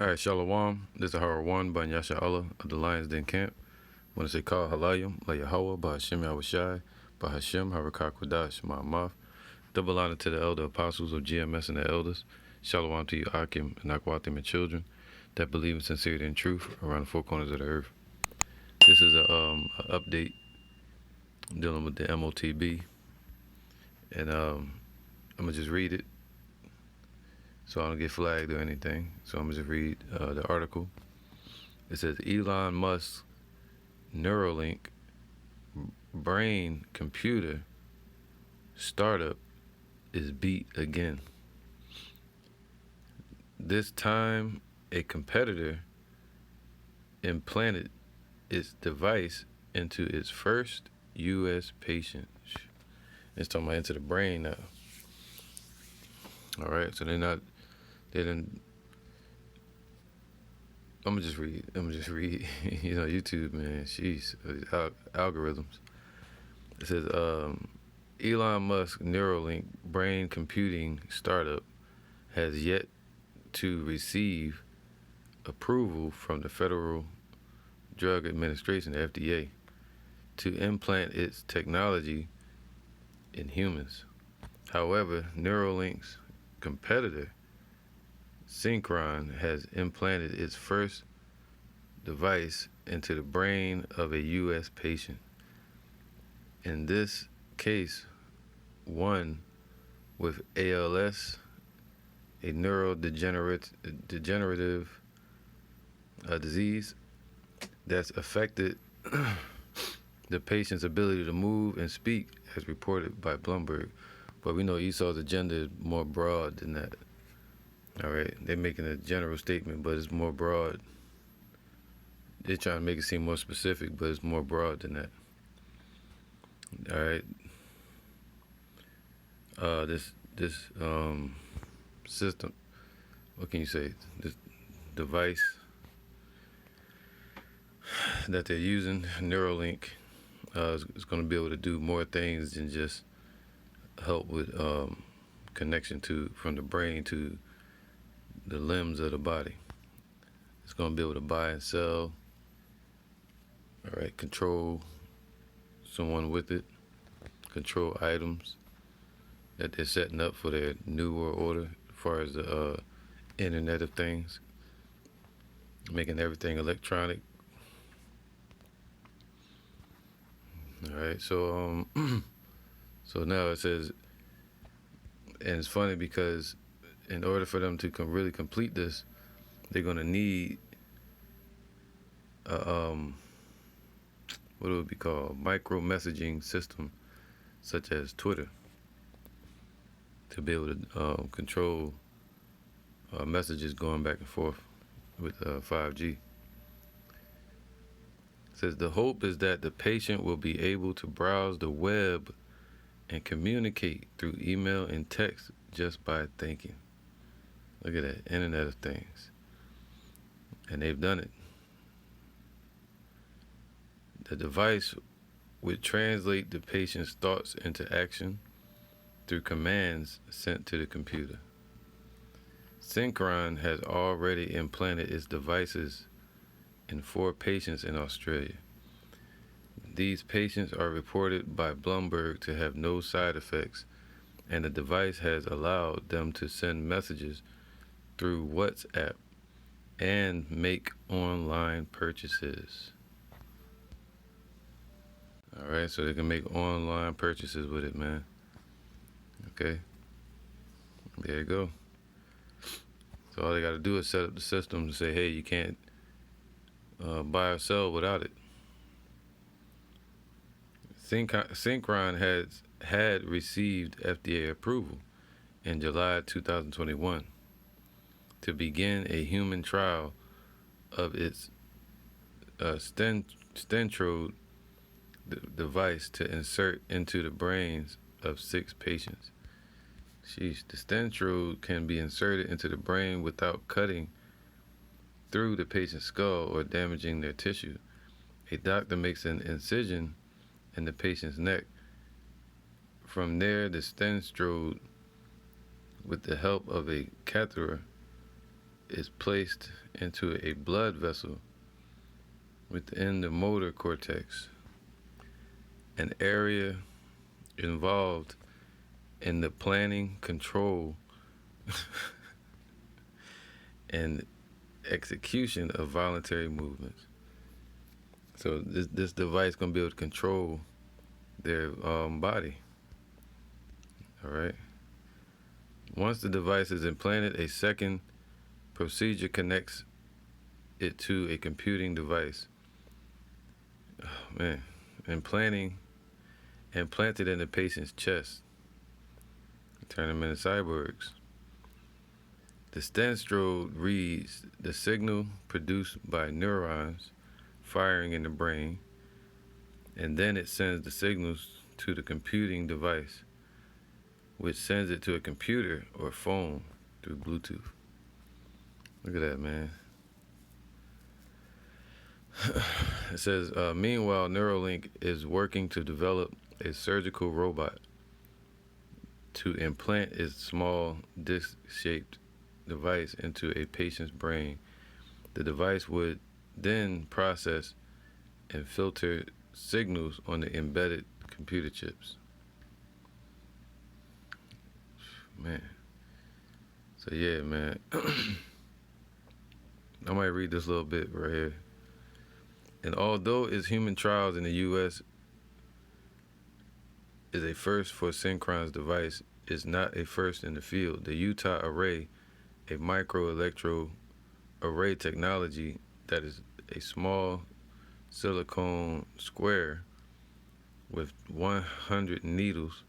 All right, Shalom. This is Hara 1 by Yasha Allah of the Lions Den Camp. When I say call Halayim, La Yahweh, by Hashem Yahushai, by Hashem Harakak Wadash, Ma'amaf. Double honor to the elder apostles of GMS and the elders. Shalom to you, Akim and Akwatim and children that believe in sincerity and truth around the four corners of the earth. This is a update dealing with the MOTB. And I'm going to just read it so I don't get flagged or anything. So I'm going to just read the article. It says, Elon Musk Neuralink brain computer startup is beat again. This time, a competitor implanted its device into its first U.S. patient. It's talking about into the brain now. All right, so they didn't. I'm gonna just read. You know, YouTube, man. Jeez, algorithms. It says, Elon Musk Neuralink brain computing startup has yet to receive approval from the Federal Drug Administration, the FDA, to implant its technology in humans. However, Neuralink's competitor, Synchron, has implanted its first device into the brain of a U.S. patient. In this case, one with ALS, a neurodegenerative disease that's affected the patient's ability to move and speak, as reported by Bloomberg. But we know Esau's agenda is more broad than that. All right, they're making a general statement, but it's more broad. They're trying to make it seem more specific, but it's more broad than that. All right. This system, what can you say? This device that they're using, Neuralink, is going to be able to do more things than just help with connection from the brain to the limbs of the body. It's going to be able to buy and sell, all right, control someone with it, control items that they're setting up for their new world order as far as the Internet of Things, making everything electronic. All right, so so now it says, and it's funny because in order for them to really complete this, they're gonna need what it would be called, micro messaging system, such as Twitter, to be able to control messages going back and forth with 5G. It says the hope is that the patient will be able to browse the web and communicate through email and text just by thinking. Look at that, Internet of Things. And they've done it. The device would translate the patient's thoughts into action through commands sent to the computer. Synchron has already implanted its devices in 4 patients in Australia. These patients are reported by Bloomberg to have no side effects, and the device has allowed them to send messages through WhatsApp and make online purchases. All right, so they can make online purchases with it, man. Okay, there you go. So all they got to do is set up the system to say, hey, you can't buy or sell without it. Synchron had received FDA approval in July 2021 to begin a human trial of its Stentrode device to insert into the brains of 6 patients. Sheesh, the Stentrode can be inserted into the brain without cutting through the patient's skull or damaging their tissue. A doctor makes an incision in the patient's neck. From there, the Stentrode, with the help of a catheter, is placed into a blood vessel within the motor cortex, an area involved in the planning, control, and execution of voluntary movements. So this device gonna be able to control their body. All right. Once the device is implanted, a second procedure connects it to a computing device. Oh, man, implanted in the patient's chest, turn them into cyborgs. The stenstrode reads the signal produced by neurons firing in the brain, and then it sends the signals to the computing device, which sends it to a computer or phone through Bluetooth. Look at that, man. It says, meanwhile, Neuralink is working to develop a surgical robot to implant its small disc-shaped device into a patient's brain. The device would then process and filter signals on the embedded computer chips. Man. So yeah, man. I might read this little bit right here. And although its human trials in the U.S. is a first for Synchron's device, it's not a first in the field. The Utah Array, a microelectrode array technology that is a small silicone square with 100 needles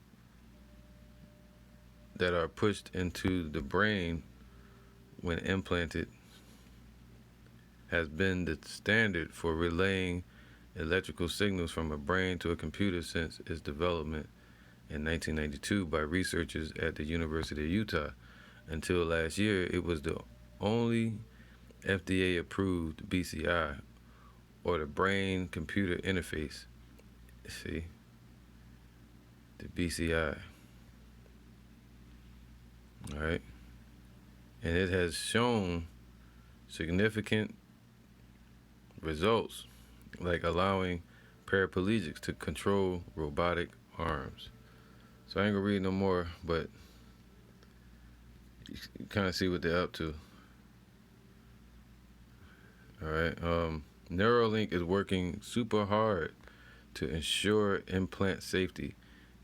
that are pushed into the brain when implanted, has been the standard for relaying electrical signals from a brain to a computer since its development in 1992 by researchers at the University of Utah. Until last year, it was the only FDA-approved BCI, or the brain-computer interface. See? The BCI. All right? And it has shown significant results, like allowing paraplegics to control robotic arms. So I ain't gonna read no more, but you kind of see what they're up to. All right. Neuralink is working super hard to ensure implant safety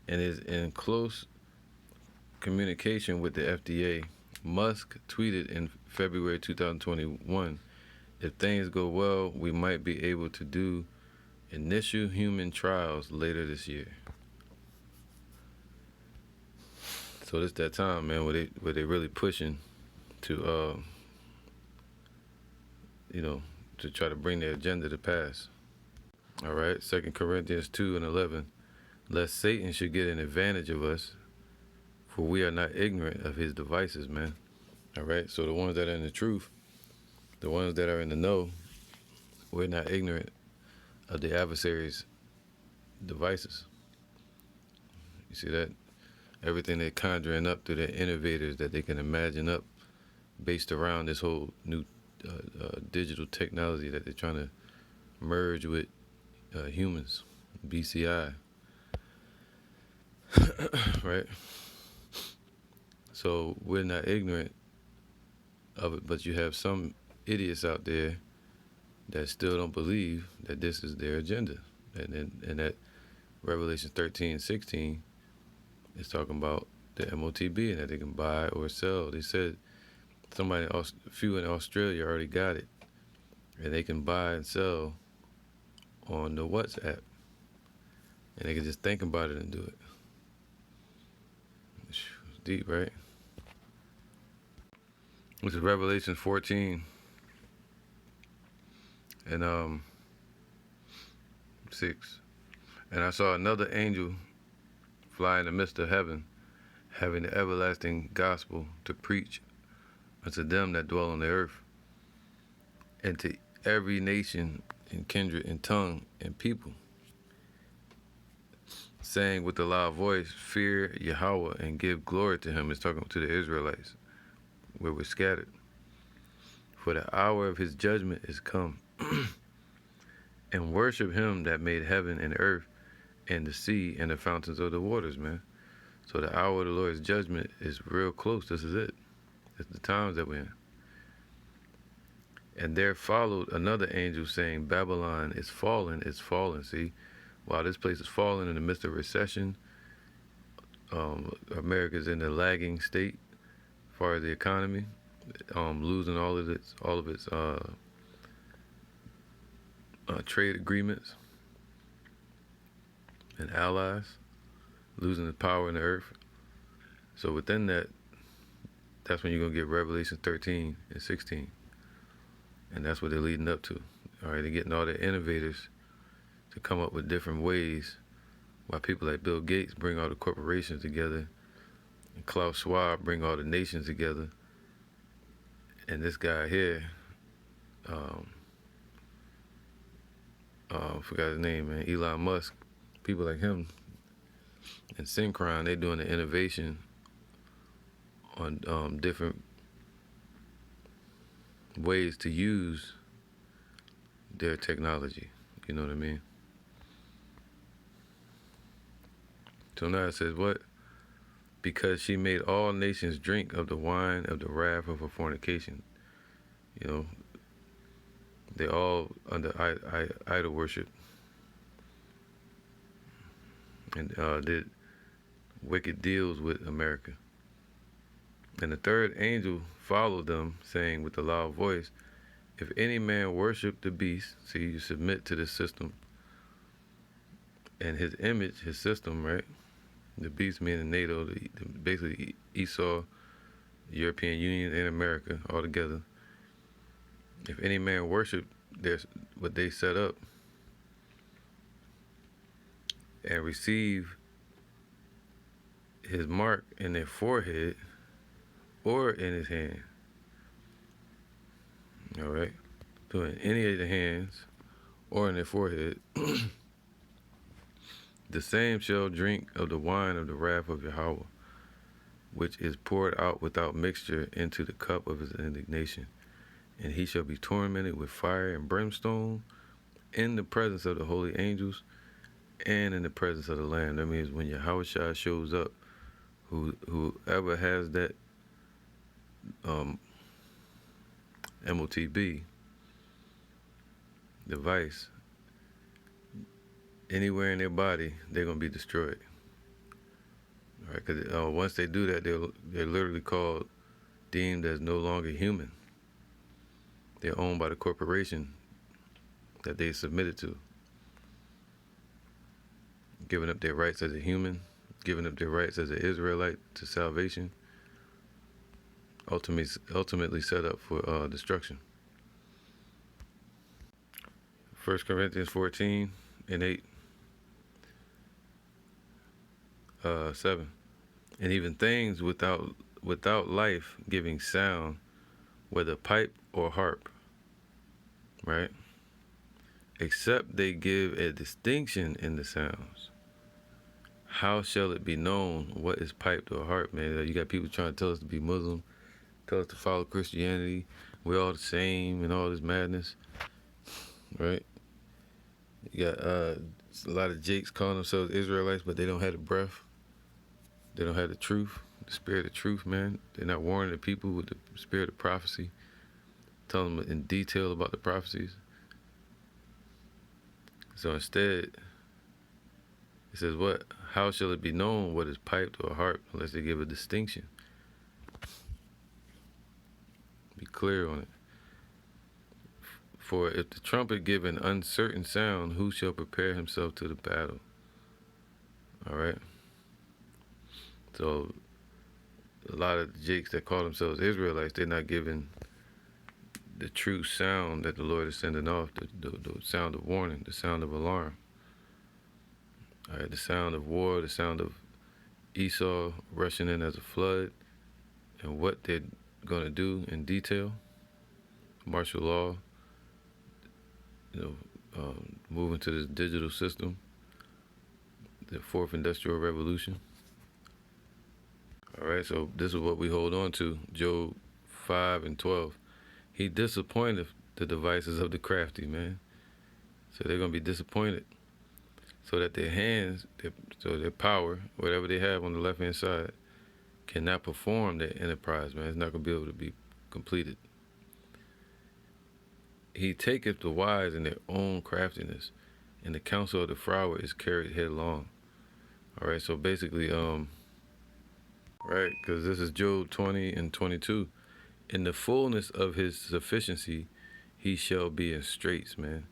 and is in close communication with the FDA. Musk tweeted in February 2021, if things go well, we might be able to do initial human trials later this year. So it's that time, man, where they really pushing to to try to bring their agenda to pass. All right, 2 Corinthians 2:11. Lest Satan should get an advantage of us, for we are not ignorant of his devices, man. All right, so the ones that are in the truth, the ones that are in the know, we're not ignorant of the adversary's devices. You see that? Everything they're conjuring up through their innovators that they can imagine up based around this whole new digital technology that they're trying to merge with humans, BCI. Right? So we're not ignorant of it, but you have some idiots out there that still don't believe that this is their agenda. And that Revelation 13:16 is talking about the MOTB and that they can buy or sell. They said a few in Australia already got it, and they can buy and sell on the WhatsApp, and they can just think about it and do it. It's deep, right? Which is Revelation 14 and 6. And I saw another angel fly in the midst of heaven, having the everlasting gospel to preach unto them that dwell on the earth, and to every nation and kindred and tongue and people, saying with a loud voice, fear Yahweh and give glory to him. It's talking to the Israelites, where we're scattered. for the hour of his judgment is come. And worship him that made heaven and earth and the sea and the fountains of the waters, man. So the hour of the Lord's judgment is real close. This is it. It's the times that we're in. And there followed another angel saying, Babylon is fallen, it's fallen. See, while this place is falling in the midst of recession, America's in a lagging state as far as the economy, losing all of its trade agreements and allies, losing the power in the earth. So within that, that's when you're going to get Revelation 13 and 16. And that's what they're leading up to. All right, they're getting all the innovators to come up with different ways, while people like Bill Gates bring all the corporations together, and Klaus Schwab bring all the nations together, and this guy here, forgot his name, man, Elon Musk, people like him, and Synchron, they're doing the innovation on different ways to use their technology. You know what I mean? So now it says what? Because she made all nations drink of the wine of the wrath of her fornication. You know, they all under idol worship and did wicked deals with America. And the third angel followed them, saying with a loud voice, if any man worship the beast, see, you submit to this system, and his image, his system, right? The beast meaning NATO, basically Esau, European Union, and America all together. If any man worship what they set up and receive his mark in their forehead or in his hand, all right, so in any of the hands or in their forehead, the same shall drink of the wine of the wrath of Yahweh, which is poured out without mixture into the cup of his indignation. And he shall be tormented with fire and brimstone in the presence of the holy angels and in the presence of the Lamb. That means when Yahweh shows up, whoever has that MOTB device, anywhere in their body, they're going to be destroyed. All right, because once they do that, they're literally deemed as no longer human. They're owned by the corporation that they submitted to, giving up their rights as a human, giving up their rights as an Israelite to salvation, ultimately set up for destruction. 1 Corinthians 14 and 8. 7. And even things without life giving sound, whether pipe or harp, right? Except they give a distinction in the sounds. How shall it be known what is piped or harp, man? You got people trying to tell us to be Muslim, tell us to follow Christianity. We're all the same and all this madness, right? You got a lot of Jakes calling themselves Israelites, but they don't have the breath. They don't have the truth, the spirit of truth, man. They're not warning the people with the spirit of prophecy, telling them in detail about the prophecies. So instead, it says what? How shall it be known what is piped or harp unless they give a distinction? Be clear on it. For if the trumpet give an uncertain sound, who shall prepare himself to the battle? All right. So a lot of the Jakes that call themselves Israelites, they're not giving the true sound that the Lord is sending off, the sound of warning, the sound of alarm. All right, the sound of war, the sound of Esau rushing in as a flood, and what they're going to do in detail, martial law, moving to this digital system, the fourth industrial revolution. All right, so this is what we hold on to, Job 5 and 12. He disappointed the devices of the crafty, man. So they're gonna be disappointed. So that their hands, so their power, whatever they have on the left hand side, cannot perform their enterprise, man. It's not gonna be able to be completed. He taketh the wise in their own craftiness, and the counsel of the froward is carried headlong. All right, so basically, right, because this is Job 20 and 22. In the fullness of his sufficiency, he shall be in straits, man.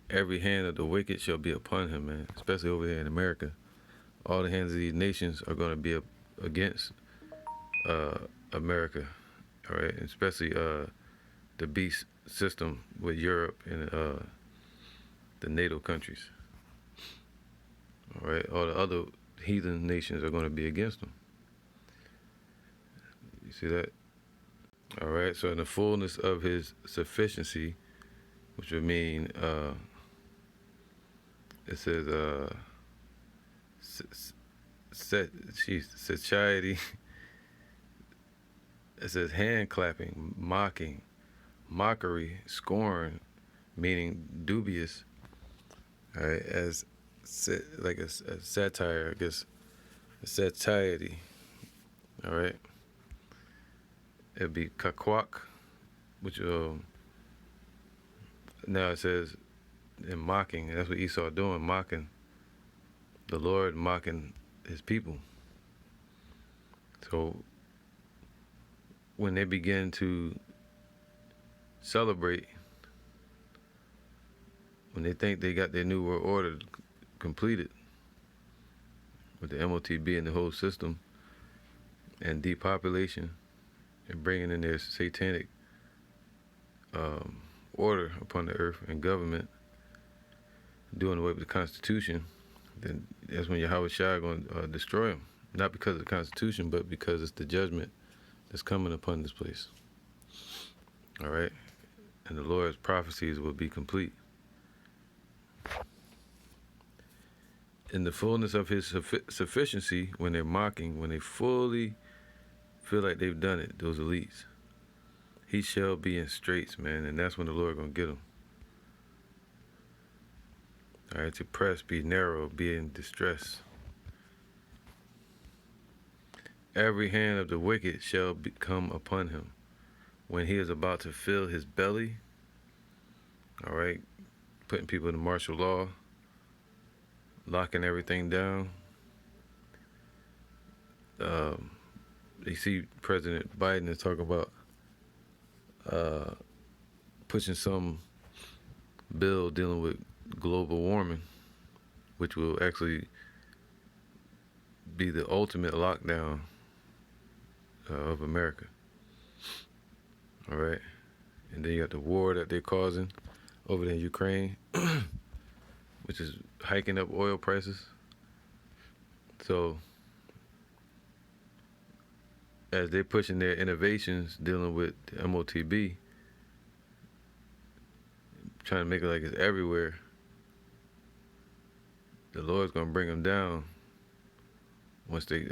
Every hand of the wicked shall be upon him, man. Especially over here in America, all the hands of these nations are going to be against America, all right, especially the beast system with Europe and the NATO countries. All right, all the other heathen nations are going to be against them. You see that? All right, so in the fullness of his sufficiency, which would mean it says satiety. It says hand clapping, mocking, mockery, scorn, meaning dubious. All right, as like a satire, I guess, a satiety. All right, it'd be kakwak, which now it says in mocking. That's what Esau doing, mocking the Lord, mocking his people. So when they begin to celebrate, when they think they got their new world order completed with the MOTB and the whole system and depopulation and bringing in their satanic order upon the earth and government, doing away with the Constitution, then that's when Yahweh Shai going to destroy them. Not because of the Constitution, but because it's the judgment that's coming upon this place. All right? And the Lord's prophecies will be complete. In the fullness of his sufficiency, when they're mocking, when they fully feel like they've done it, those elites, he shall be in straits, man, and that's when the Lord going to get them. All right, to press, be narrow, be in distress. Every hand of the wicked shall come upon him when he is about to fill his belly. All right, putting people in martial law, locking everything down. You see President Biden is talking about pushing some bill dealing with global warming, which will actually be the ultimate lockdown of America. All right, and then you got the war that they're causing over there in Ukraine, which is hiking up oil prices. So as they're pushing their innovations dealing with the MOTB, trying to make it like it's everywhere, the Lord's going to bring them down once they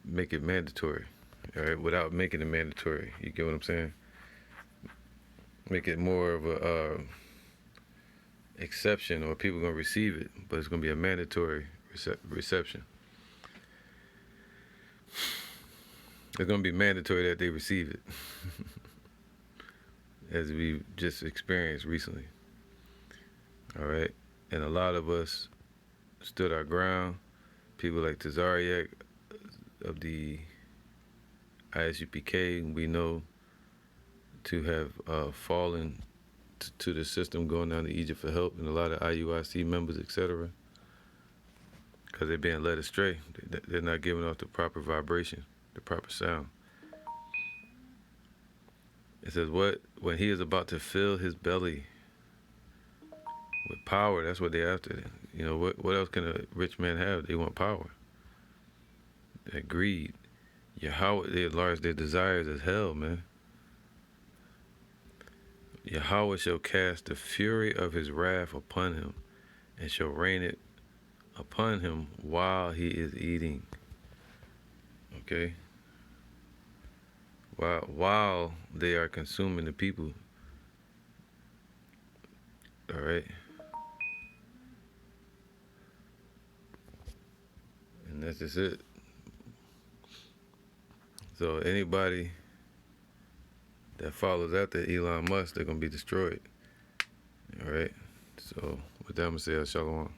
make it mandatory, all right, without making it mandatory. You get what I'm saying? Make it more of a exception, or people going to receive it, but it's going to be a mandatory reception. It's going to be mandatory that they receive it, as we just experienced recently. All right, and a lot of us stood our ground. People like Tazariak of the ISUPK, we know to have fallen to the system, going down to Egypt for help, and a lot of IUIC members, etc., because they're being led astray. They're not giving off the proper vibration, the proper sound. It says, when he is about to fill his belly with power, that's what they're after. You know, what else can a rich man have? They want power. That greed. Yahweh, they enlarge their desires as hell, man. Yahweh shall cast the fury of his wrath upon him, and shall rain it upon him while he is eating. Okay? while they are consuming the people. All right. And that's just it. So anybody that follows after Elon Musk, they're gonna be destroyed. All right. So with that, I'm gonna say shalom.